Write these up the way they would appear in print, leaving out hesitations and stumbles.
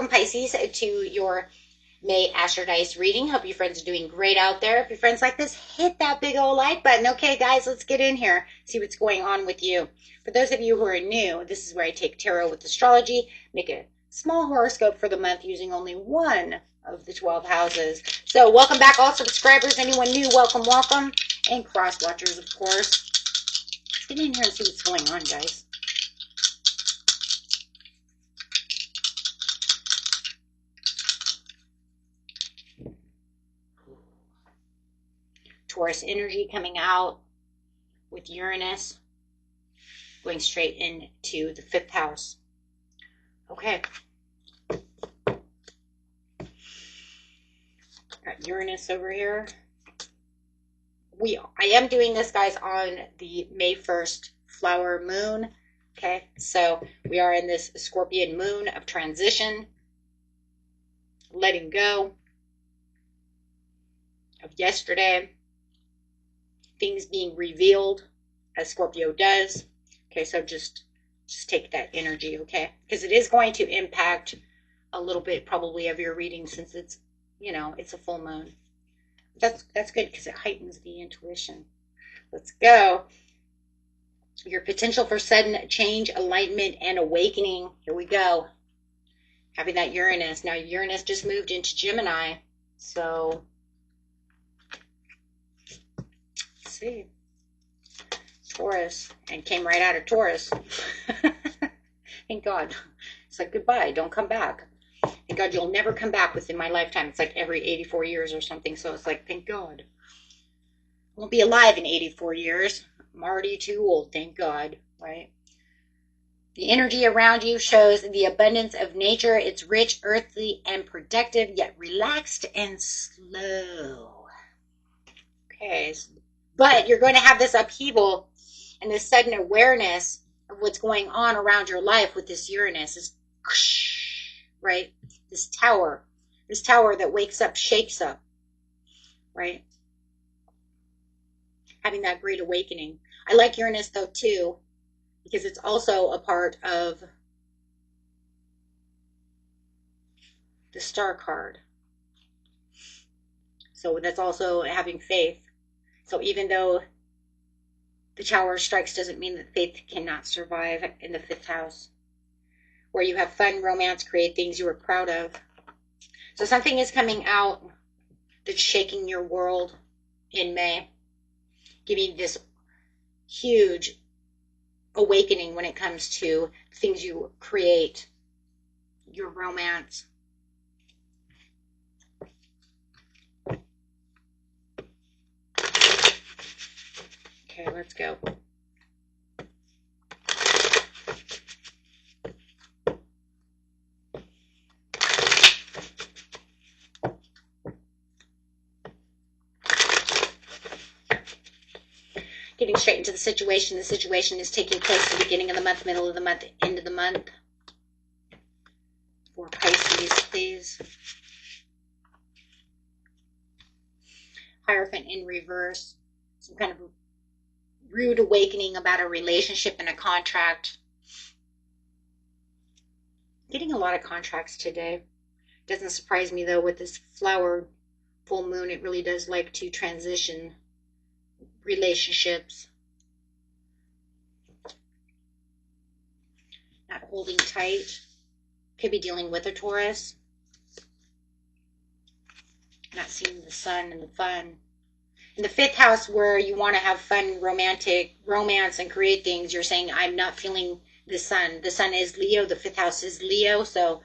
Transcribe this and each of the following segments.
welcome Pisces to your May Astrodice reading. Hope your friends are doing great out there. If your friends like this, hit that big old like button. Okay, guys, let's get in here, see what's going on with you. For those of you who are new, this is where I take tarot with astrology, make a small horoscope for the month using only one of the 12 houses. So welcome back, all subscribers. Anyone new, welcome, welcome. And cross watchers, of course. Let's get in here and see what's going on, guys. Taurus energy coming out with Uranus going straight into the 5th house. Okay. Got Uranus over here. I am doing this, guys, on the May 1st flower moon. Okay, so we are in this Scorpion moon of transition, letting go of yesterday, things being revealed as Scorpio does. Okay, so just take that energy, okay? Because it is going to impact a little bit probably of your reading since it's, you know, it's a full moon. That's good because it heightens the intuition. Let's go. Your potential for sudden change, enlightenment, and awakening. Here we go. Having that Uranus. Now Uranus just moved into Gemini. So let's see. Taurus. And came right out of Taurus. Thank God. It's like goodbye. Don't come back. Thank God you'll never come back within my lifetime. It's like every 84 years or something. So it's like, thank God. I won't be alive in 84 years. I'm already too old, thank God, right? The energy around you shows the abundance of nature. It's rich, earthly, and productive, yet relaxed and slow. Okay, but you're going to have this upheaval and this sudden awareness of what's going on around your life with this Uranus. This, right? This tower that wakes up, shakes up, right? Having that great awakening. I like Uranus though too, because it's also a part of the Star card. So that's also having faith. So even though the Tower strikes doesn't mean that faith cannot survive in the 5th house, where you have fun, romance, create things you are proud of. So something is coming out that's shaking your world in May, giving this huge awakening when it comes to things you create, your romance. Okay, let's go. Getting straight into the situation. The situation is taking place at the beginning of the month, middle of the month, end of the month. For Pisces, please. Hierophant in reverse. Some kind of rude awakening about a relationship and a contract. Getting a lot of contracts today. Doesn't surprise me though with this flower full moon. It really does like to transition relationships. Not holding tight. Could be dealing with a Taurus. Not seeing the sun and the fun. In the 5th house where you want to have fun, romantic, romance and create things, you're saying, I'm not feeling the sun. The sun is Leo. The 5th house is Leo. So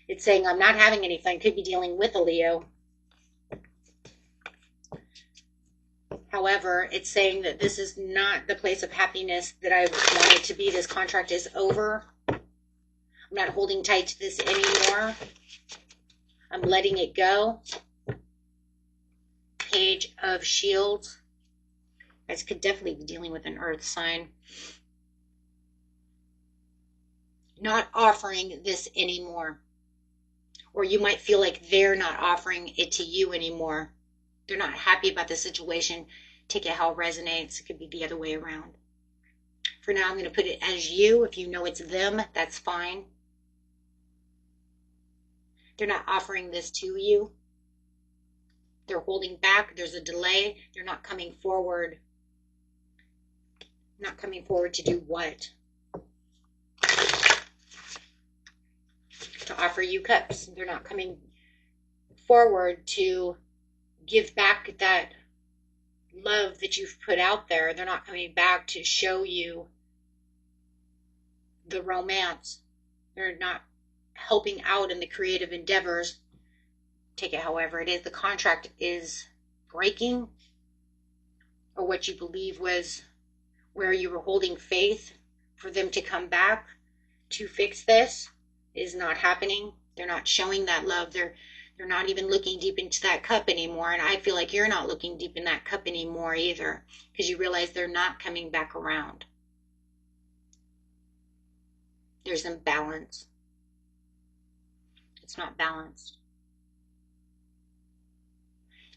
it's saying I'm not having any fun. Could be dealing with a Leo. However, it's saying that this is not the place of happiness that I want it to be. This contract is over. I'm not holding tight to this anymore. I'm letting it go. Page of Shields. You guys could definitely be dealing with an earth sign. Not offering this anymore. Or you might feel like they're not offering it to you anymore. They're not happy about the situation. Take it how it resonates. It could be the other way around. For now, I'm going to put it as you. If you know it's them, that's fine. They're not offering this to you. They're holding back. There's a delay. They're not coming forward. Not coming forward to do what? To offer you cups. They're not coming forward to give back that love that you've put out there. They're not coming back to show you the romance. They're not helping out in the creative endeavors. Take it however it is. The contract is breaking, or what you believe was where you were holding faith for them to come back to fix this is not happening. They're not showing that love. They're not even looking deep into that cup anymore. And I feel like you're not looking deep in that cup anymore either, because you realize they're not coming back around. There's imbalance. It's not balanced.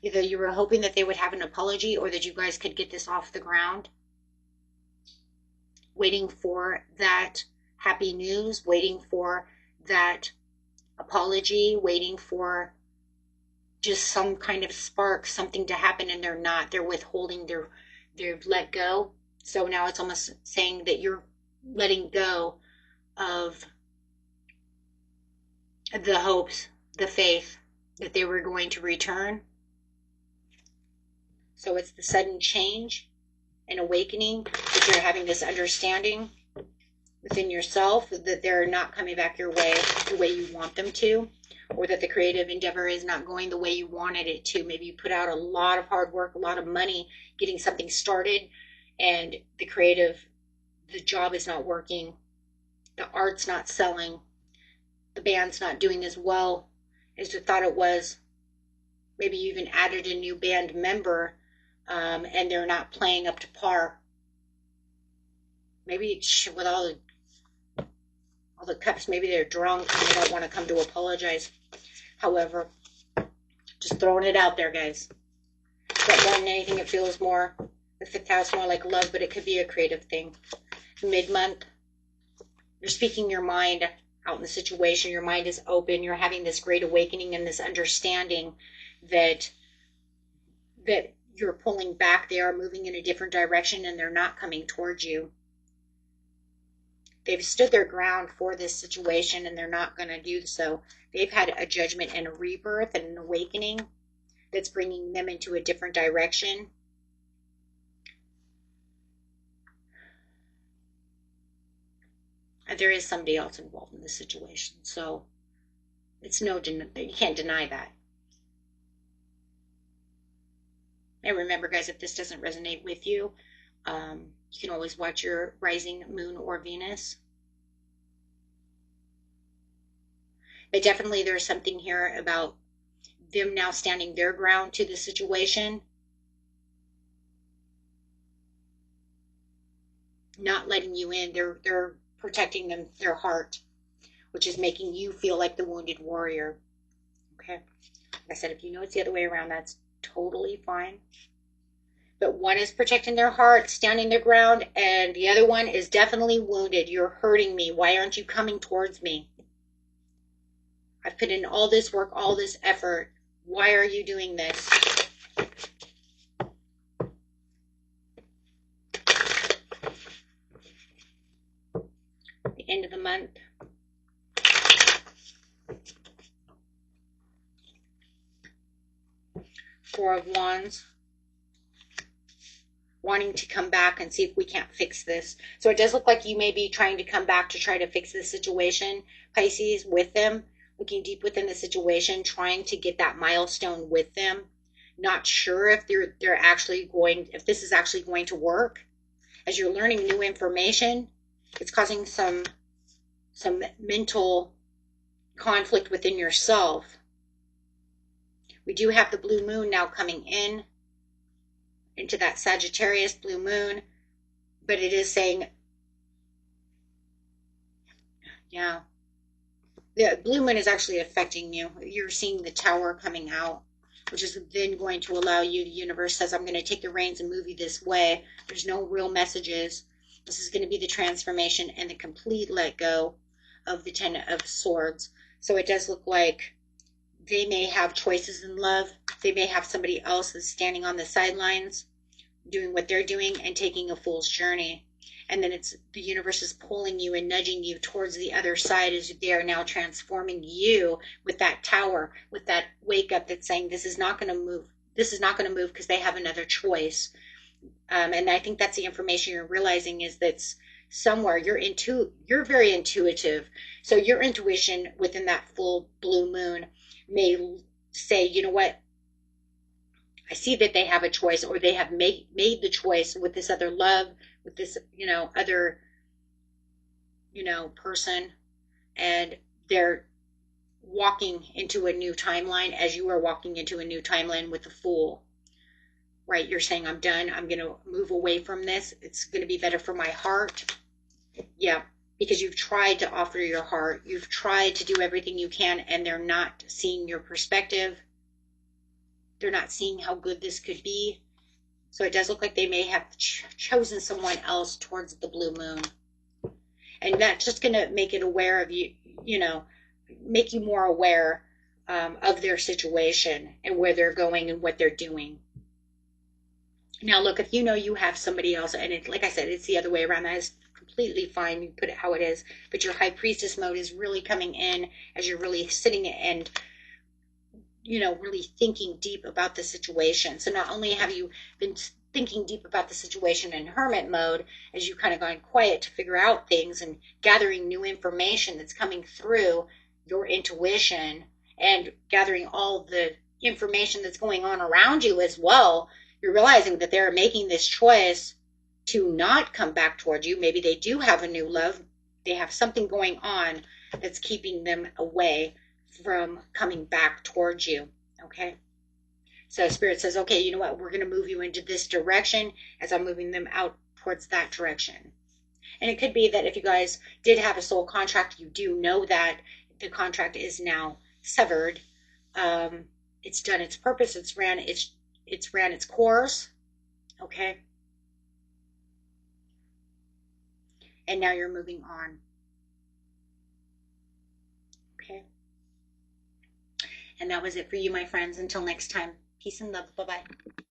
Either you were hoping that they would have an apology or that you guys could get this off the ground. Waiting for that happy news, waiting for that apology, waiting for just some kind of spark, something to happen, and they're not. They're withholding, they've let go. So now it's almost saying that you're letting go of the hopes, the faith that they were going to return. So it's the sudden change and awakening that you're having this understanding within yourself that they're not coming back your way the way you want them to, or that the creative endeavor is not going the way you wanted it to. Maybe you put out a lot of hard work, a lot of money getting something started, and the job is not working. The art's not selling. The band's not doing as well as you thought it was. Maybe you even added a new band member, and they're not playing up to par. Maybe with all the cups, maybe they're drunk and they don't want to come to apologize. However, just throwing it out there, guys. But more than anything, it feels more, the fifth house, more like love, but it could be a creative thing. Mid-month, you're speaking your mind out in the situation. Your mind is open. You're having this great awakening and this understanding that you're pulling back. They are moving in a different direction and they're not coming towards you. They've stood their ground for this situation and they're not going to do so. They've had a judgment and a rebirth and an awakening that's bringing them into a different direction. And there is somebody else involved in this situation. So it's you can't deny that. And remember, guys, if this doesn't resonate with you, you can always watch your rising moon or Venus. But definitely there's something here about them now standing their ground to the situation. Not letting you in. They're protecting their heart, which is making you feel like the wounded warrior. Okay? Like I said, if you know it's the other way around, that's totally fine. But one is protecting their heart, standing their ground, and the other one is definitely wounded. You're hurting me. Why aren't you coming towards me? I've put in all this work, all this effort. Why are you doing this? The end of the month. Four of Wands. Wanting to come back and see if we can't fix this. So it does look like you may be trying to come back to try to fix this situation, Pisces, with them, looking deep within the situation, trying to get that milestone with them. Not sure if if this is actually going to work. As you're learning new information, it's causing some mental conflict within yourself. We do have the blue moon now coming into that Sagittarius blue moon, but it is saying, yeah, the blue moon is actually affecting you. You're seeing the Tower coming out, which is then going to allow you, the universe says, I'm going to take the reins and move you this way. There's no real messages. This is going to be the transformation and the complete let go of the Ten of Swords. So it does look like they may have choices in love. They may have somebody else that's standing on the sidelines doing what they're doing and taking a fool's journey. And then it's the universe is pulling you and nudging you towards the other side as they are now transforming you with that tower, with that wake up that's saying this is not going to move. This is not going to move because they have another choice. And I think that's the information you're realizing is that's somewhere you're very intuitive. So your intuition within that full blue moon may say, you know what, I see that they have a choice, or they have made the choice with this other love, with this, other, person, and they're walking into a new timeline as you are walking into a new timeline with the fool, right? You're saying, I'm done. I'm going to move away from this. It's going to be better for my heart. Yeah, because you've tried to offer your heart. You've tried to do everything you can, and they're not seeing your perspective. They're not seeing how good this could be. So it does look like they may have chosen someone else towards the blue moon. And that's just going to make it aware of you, make you more aware of their situation and where they're going and what they're doing. Now, look, if you know you have somebody else, and it, like I said, it's the other way around, that is completely fine. You put it how it is. But your high priestess mode is really coming in as you're really sitting and really thinking deep about the situation. So not only have you been thinking deep about the situation in hermit mode as you kind of gone quiet to figure out things and gathering new information that's coming through your intuition and gathering all the information that's going on around you as well, you're realizing that they're making this choice to not come back towards you. Maybe they do have a new love. They have something going on that's keeping them away from coming back towards you. Okay. So Spirit says, okay, you know what? We're going to move you into this direction as I'm moving them out towards that direction. And it could be that if you guys did have a soul contract, you do know that the contract is now severed. It's done its purpose. It's ran its course. Okay. And now you're moving on. Okay. And that was it for you, my friends. Until next time, peace and love. Bye-bye.